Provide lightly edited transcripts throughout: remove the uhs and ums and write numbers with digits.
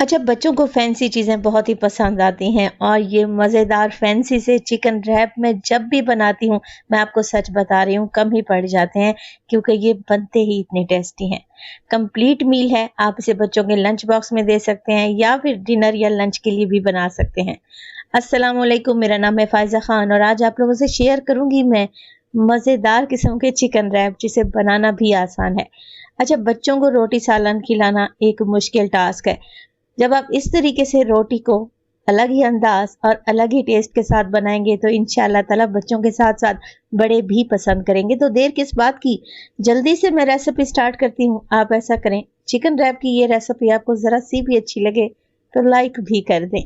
अच्छा, बच्चों को फैंसी चीज़ें बहुत ही पसंद आती हैं और ये मज़ेदार फैंसी से चिकन रैप मैं जब भी बनाती हूँ, मैं आपको सच बता रही हूँ, कम ही पड़ जाते हैं क्योंकि ये बनते ही इतने टेस्टी हैं। कंप्लीट मील है, आप इसे बच्चों के लंच बॉक्स में दे सकते हैं या फिर डिनर या लंच के लिए भी बना सकते हैं। अस्सलाम वालेकुम, मेरा नाम है फ़ाइज़ा ख़ान और आज आप लोगों से शेयर करूँगी मैं मज़ेदार किस्म के चिकन रैप जिसे बनाना भी आसान है। अच्छा, बच्चों को रोटी सालन खिलाना एक मुश्किल टास्क है। जब आप इस तरीके से रोटी को अलग ही अंदाज और अलग ही टेस्ट के साथ बनाएंगे तो इंशाल्लाह ताला बच्चों के साथ साथ बड़े भी पसंद करेंगे। तो देर किस बात की, जल्दी से मैं रेसिपी स्टार्ट करती हूँ। आप ऐसा करें, चिकन रैप की ये रेसिपी आपको ज़रा सी भी अच्छी लगे तो लाइक भी कर दें।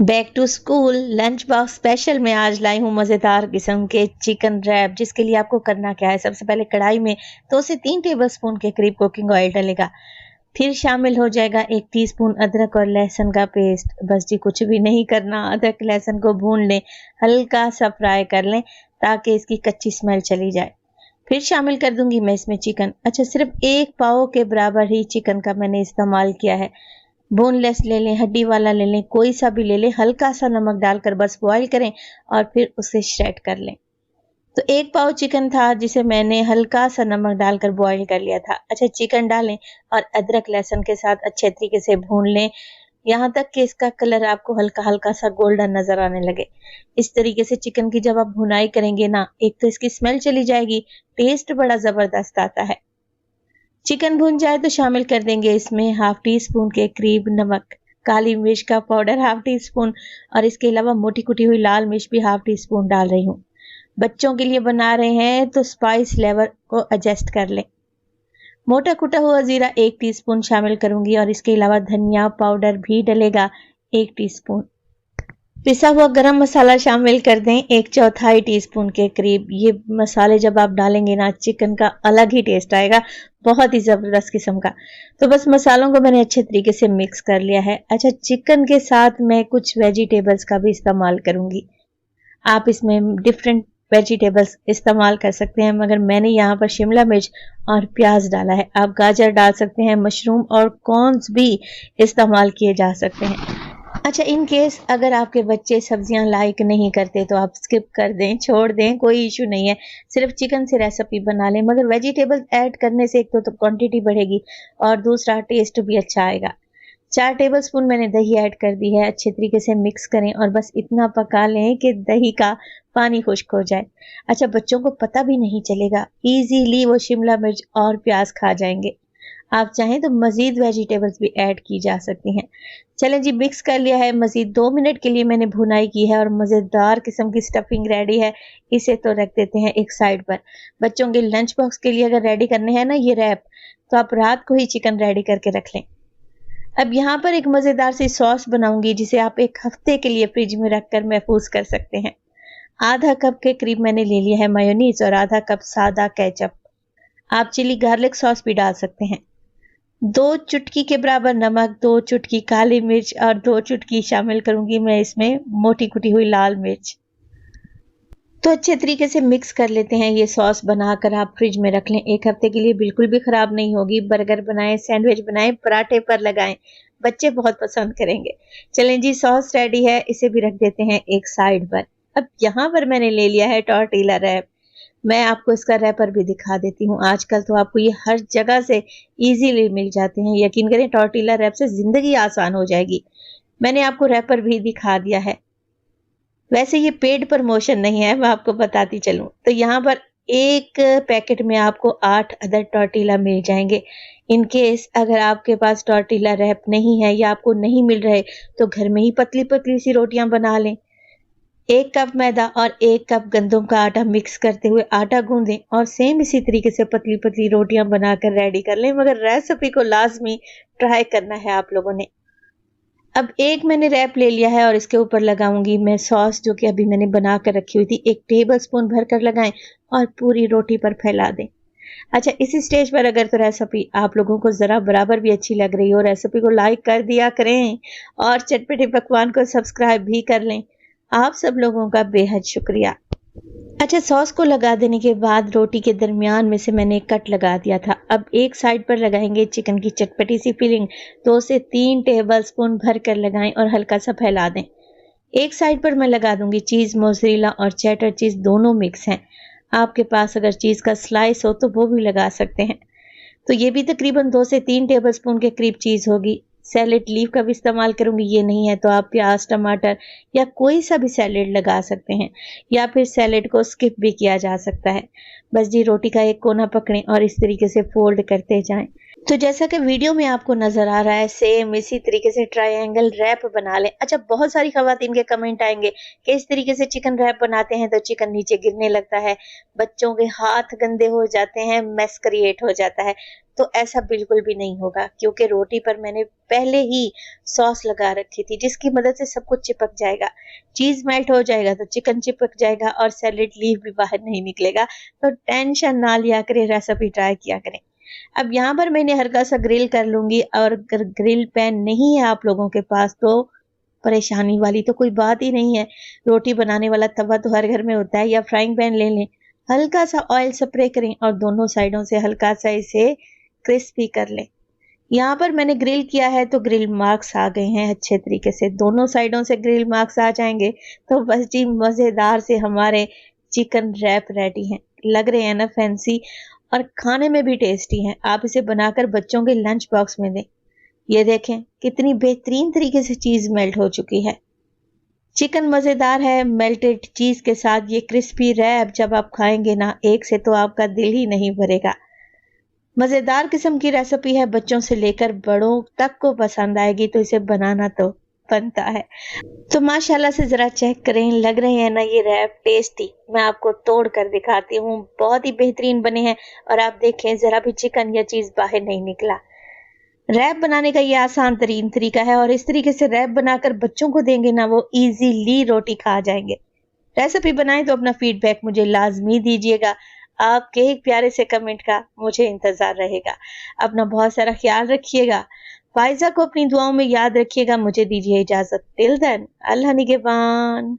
Back to school lunch box special में आज लाई हूँ मज़ेदार किस्म के चिकन रैप, जिसके लिए आपको करना क्या है। सबसे पहले कढ़ाई में 2 से 3 टेबलस्पून के करीब कुकिंग ऑयल डलेगा। फिर शामिल हो जाएगा 1 टीस्पून अदरक और लहसुन का पेस्ट। बस जी, कुछ भी नहीं करना, अदरक लहसुन को भून लें, हल्का सा फ्राई कर लें ताकि इसकी कच्ची स्मेल चली जाए। फिर शामिल कर दूंगी मैं इसमें चिकन। अच्छा, सिर्फ 1 पाव के बराबर ही चिकन का मैंने इस्तेमाल किया है। बोनलेस ले लें, हड्डी वाला ले लें, कोई सा भी ले लें। हल्का सा नमक डालकर बस बॉईल करें और फिर उसे श्रेड कर लें। तो 1 पाव चिकन था जिसे मैंने हल्का सा नमक डालकर बॉईल कर लिया था। अच्छा, चिकन डालें और अदरक लहसुन के साथ अच्छे तरीके से भून लें, यहाँ तक कि इसका कलर आपको हल्का हल्का सा गोल्डन नजर आने लगे। इस तरीके से चिकन की जब आप भुनाई करेंगे ना, एक तो इसकी स्मेल चली जाएगी, टेस्ट बड़ा जबरदस्त आता है। चिकन भुन जाए तो शामिल कर देंगे इसमें हाफ टी स्पून के करीब नमक, काली मिर्च का पाउडर हाफ टी स्पून और इसके अलावा मोटी कुटी हुई लाल मिर्च भी हाफ टी स्पून डाल रही हूँ। बच्चों के लिए बना रहे हैं तो स्पाइस लेवल को एडजस्ट कर लें। मोटा कुटा हुआ जीरा 1 टीस्पून शामिल करूंगी और इसके अलावा धनिया पाउडर भी डलेगा 1 टीस्पून। पिसा हुआ गरम मसाला शामिल कर दें 1/4 टीस्पून के करीब। ये मसाले जब आप डालेंगे ना, चिकन का अलग ही टेस्ट आएगा, बहुत ही जबरदस्त किस्म का। तो बस मसालों को मैंने अच्छे तरीके से मिक्स कर लिया है। अच्छा, चिकन के साथ मैं कुछ वेजिटेबल्स का भी इस्तेमाल करूंगी। आप इसमें डिफरेंट वेजिटेबल्स इस्तेमाल कर सकते हैं, मगर मैंने यहाँ पर शिमला मिर्च और प्याज डाला है। आप गाजर डाल सकते हैं, मशरूम और कॉर्न्स भी इस्तेमाल किए जा सकते हैं। अच्छा, इन केस अगर आपके बच्चे सब्जियां लाइक नहीं करते तो आप स्किप कर दें, छोड़ दें, कोई इशू नहीं है। सिर्फ चिकन से रेसिपी बना लें, मगर वेजिटेबल्स ऐड करने से एक तो क्वांटिटी बढ़ेगी और दूसरा टेस्ट भी अच्छा आएगा। 4 टेबलस्पून मैंने दही ऐड कर दी है। अच्छे तरीके से मिक्स करें और बस इतना पका लें कि दही का पानी खुश्क हो जाए। अच्छा, बच्चों को पता भी नहीं चलेगा, इजीली वो शिमला मिर्च और प्याज खा जाएंगे। आप चाहें तो मजीद वेजिटेबल्स भी ऐड की जा सकती हैं। चलें जी, मिक्स कर लिया है। मजीद 2 मिनट के लिए मैंने भुनाई की है और मज़ेदार किस्म की स्टफिंग रेडी है। इसे तो रख देते हैं एक साइड पर। बच्चों के लंच बॉक्स के लिए अगर रेडी करने हैं ना ये रैप, तो आप रात को ही चिकन रेडी करके रख लें। अब यहाँ पर एक मज़ेदार सी सॉस बनाऊंगी जिसे आप 1 हफ्ते के लिए फ्रिज में रखकर महफूज कर सकते हैं। आधा कप के करीब मैंने ले लिया है मायोनीज और आधा कप सादा केचप। आप चिली गार्लिक सॉस भी डाल सकते हैं। 2 चुटकी के बराबर नमक, 2 चुटकी काली मिर्च और 2 चुटकी शामिल करूंगी मैं इसमें मोटी कुटी हुई लाल मिर्च। तो अच्छे तरीके से मिक्स कर लेते हैं। ये सॉस बनाकर आप फ्रिज में रख लें, 1 हफ्ते के लिए बिल्कुल भी खराब नहीं होगी। बर्गर बनाएं, सैंडविच बनाएं, पराठे पर लगाएं, बच्चे बहुत पसंद करेंगे। चलें जी, सॉस रेडी है, इसे भी रख देते हैं एक साइड पर। अब यहाँ पर मैंने ले लिया है टॉर्टिला रैप। मैं आपको इसका रैपर भी दिखा देती हूँ। आजकल तो आपको ये हर जगह से इजीली मिल जाते हैं। यकीन करें, टॉर्टिला रैप से जिंदगी आसान हो जाएगी। मैंने आपको रैपर भी दिखा दिया है। वैसे ये पेड प्रमोशन नहीं है, मैं आपको बताती चलूं तो यहाँ पर एक पैकेट में आपको 8 अदर टॉर्टिला मिल जाएंगे। इन केस अगर आपके पास टॉर्टिला रैप नहीं है या आपको नहीं मिल रहे तो घर में ही पतली पतली सी रोटियां बना लें। 1 कप मैदा और 1 कप गंदम का आटा मिक्स करते हुए आटा गूंदें और सेम इसी तरीके से पतली पतली रोटियां बनाकर रेडी कर लें। मगर रेसिपी को लाजमी ट्राई करना है आप लोगों ने। अब एक मैंने रैप ले लिया है और इसके ऊपर लगाऊंगी मैं सॉस, जो कि अभी मैंने बना कर रखी हुई थी। 1 टेबलस्पून भरकर लगाएं और पूरी रोटी पर फैला दें। अच्छा, इसी स्टेज पर अगर तो रेसिपी आप लोगों को ज़रा बराबर भी अच्छी लग रही हो, रेसिपी को लाइक कर दिया करें और चटपटे पकवान को सब्सक्राइब भी कर लें। आप सब लोगों का बेहद शुक्रिया। अच्छा, सॉस को लगा देने के बाद रोटी के दरमियान में से मैंने एक कट लगा दिया था। अब एक साइड पर लगाएंगे चिकन की चटपटी सी फिलिंग। 2 से 3 टेबलस्पून भर कर लगाएं और हल्का सा फैला दें। एक साइड पर मैं लगा दूंगी चीज़, मोज़रेला और चेडर चीज़ दोनों मिक्स हैं। आपके पास अगर चीज़ का स्लाइस हो तो वो भी लगा सकते हैं। तो ये भी तकरीबन 2 से 3 टेबलस्पून के करीब चीज़ होगी। सैलेड लीफ का भी इस्तेमाल करूँगी, ये नहीं है तो आप प्याज, टमाटर या कोई सा भी सैलेड लगा सकते हैं, या फिर सैलेड को स्किप भी किया जा सकता है। बस जी रोटी का एक कोना पकड़ें और इस तरीके से फोल्ड करते जाएं। तो जैसा कि वीडियो में आपको नजर आ रहा है, सेम इसी तरीके से ट्रायंगल रैप बना लें। अच्छा, बहुत सारी खवातीन के कमेंट आएंगे कि इस तरीके से चिकन रैप बनाते हैं तो चिकन नीचे गिरने लगता है, बच्चों के हाथ गंदे हो जाते हैं, मेस क्रिएट हो जाता है। तो ऐसा बिल्कुल भी नहीं होगा, क्योंकि रोटी पर मैंने पहले ही सॉस लगा रखी थी जिसकी मदद से सब कुछ चिपक जाएगा। चीज मेल्ट हो जाएगा तो चिकन चिपक जाएगा और सैलेड लीफ भी बाहर नहीं निकलेगा। तो टेंशन ना लिया करें, रेसिपी ट्राई किया करें। अब यहाँ पर मैंने हल्का सा ग्रिल कर लूंगी, और अगर ग्रिल पैन नहीं है आप लोगों के पास तो परेशानी वाली तो कोई बात ही नहीं है। रोटी बनाने वाला तवा तो हर घर में होता है, या फ्राइंग पैन ले लें, हल्का सा ऑयल स्प्रे करें और दोनों साइडों से हल्का सा इसे क्रिस्पी कर लें। यहाँ पर मैंने ग्रिल किया है तो ग्रिल मार्क्स आ गए हैं अच्छे तरीके से, दोनों साइडों से ग्रिल मार्क्स आ जाएंगे तो बस जी मज़ेदार से हमारे चिकन रैप रेडी हैं। लग रहे हैं ना फैंसी, और खाने में भी टेस्टी हैं। आप इसे बनाकर बच्चों के लंच बॉक्स में दें। ये देखें कितनी बेहतरीन तरीके से चीज़ मेल्ट हो चुकी है। चिकन मज़ेदार है मेल्टेड चीज़ के साथ। ये क्रिस्पी रैप जब आप खाएंगे ना एक से तो आपका दिल ही नहीं भरेगा। मज़ेदार किस्म की रेसिपी है, बच्चों से लेकर बड़ों तक को पसंद आएगी, तो इसे बनाना तो बनता है। तो माशाल्लाह से ज़रा चेक करें, लग रहे हैं ना ये रैप टेस्टी। मैं आपको तोड़ कर दिखाती हूँ, बहुत ही बेहतरीन बने हैं। और आप देखें ज़रा भी चिकन या चीज़ बाहर नहीं निकला। रैप बनाने का ये आसान तरीन तरीका है, और इस तरीके से रैप बनाकर बच्चों को देंगे ना, वो इजीली रोटी खा जाएंगे। रेसिपी बनाएं तो अपना फीडबैक मुझे लाजमी दीजिएगा। आपके एक प्यारे से कमेंट का मुझे इंतजार रहेगा। अपना बहुत सारा ख्याल रखिएगा। फायजा को अपनी दुआओं में याद रखिएगा। मुझे दीजिए इजाजत। टिल देन, अल्लाह निगहबान।